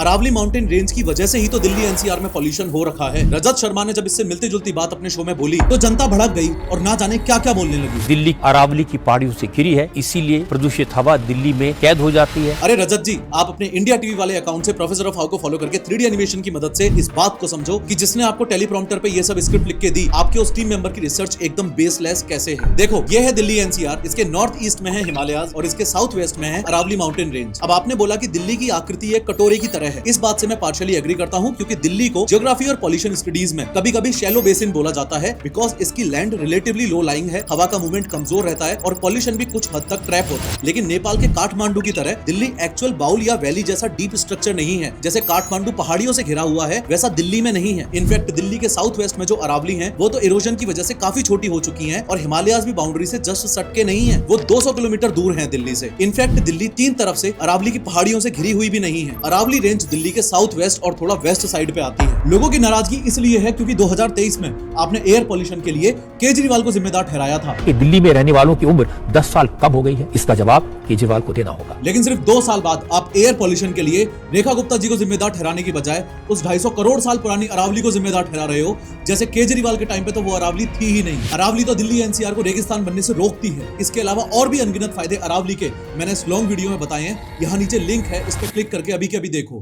Aravalli mountain range की वजह से ही तो दिल्ली एनसीआर में पॉल्यूशन हो रखा है। रजत शर्मा ने जब इससे मिलती जुलती बात अपने शो में बोली तो जनता भड़क गई और ना जाने क्या क्या बोलने लगी। दिल्ली अरावली की पहाड़ियों से घिरी है, इसीलिए प्रदूषित हवा दिल्ली में कैद हो जाती है। अरे रजत जी, आप अपने इंडिया टीवी वाले अकाउंट से प्रोफेसर ऑफ हाउ को फॉलो करके 3D एनिमेशन की मदद से इस बात को समझो कि जिसने आपको टेलीप्रॉम्प्टर पे ये सब स्क्रिप्ट लिख के दी, आपके उस टीम मेंबर की रिसर्च एकदम बेसलेस कैसे है। देखो, ये है दिल्ली एनसीआर, इसके नॉर्थ ईस्ट में है हिमालयाज और इसके साउथ वेस्ट में है अरावली माउंटेन रेंज। अब आपने बोला कि दिल्ली की आकृति एक कटोरे की तरह है। इस बात से मैं पार्शियली एग्री करता हूँ, क्योंकि दिल्ली को ज्योग्राफी और पॉल्यूशन स्टडीज में कभी कभी शैलो बेसिन बोला जाता है, बिकॉज इसकी लैंड रिलेटिवली लो लाइंग है, हवा का मूवमेंट कमजोर रहता है और पॉल्यूशन भी कुछ हद तक ट्रैप होता है। लेकिन नेपाल के काठमांडू की तरह दिल्ली एक्चुअल बाउल या वैली जैसा डीप स्ट्रक्चर नहीं है। जैसे काठमांडू पहाड़ियों से घिरा हुआ है, वैसा दिल्ली में नहीं है। इनफैक्ट दिल्ली के साउथ वेस्ट में जो अरावली है वो तो इरोजन की वजह से काफी छोटी हो चुकी है और हिमालयाज भी बाउंड्री से जस्ट सटके नहीं है, वो 200 किलोमीटर दूर है दिल्ली से। इनफैक्ट दिल्ली तीन तरफ से अरावली की पहाड़ियों से घिरी हुई भी नहीं है। अरावली रेंज दिल्ली के साउथ वेस्ट और थोड़ा वेस्ट साइड पे आती है। लोगों की नाराजगी इसलिए है क्योंकि 2023 में आपने एयर पॉल्यूशन के लिए केजरीवाल को जिम्मेदार ठहराया था कि दिल्ली में रहने वालों की उम्र 10 साल कम हो गई है। इसका जवाब केजरीवाल को देना होगा। लेकिन सिर्फ 2 साल बाद आप एयर पॉल्यूशन के लिए रेखा गुप्ता जी को जिम्मेदार ठहराने की बजाय उस 250 करोड़ साल पुरानी अरावली को जिम्मेदार ठहरा रहे हो। जैसे केजरीवाल के टाइम पे तो वो अरावली थी ही नहीं। अरावली तो दिल्ली एनसीआर को रेगिस्तान बनने से रोकती है। इसके अलावा और भी अनगिनत फायदे अरावली के मैंने इस लॉन्ग वीडियो में बताए हैं। यहाँ नीचे लिंक है, इस पर क्लिक करके अभी के अभी देखो।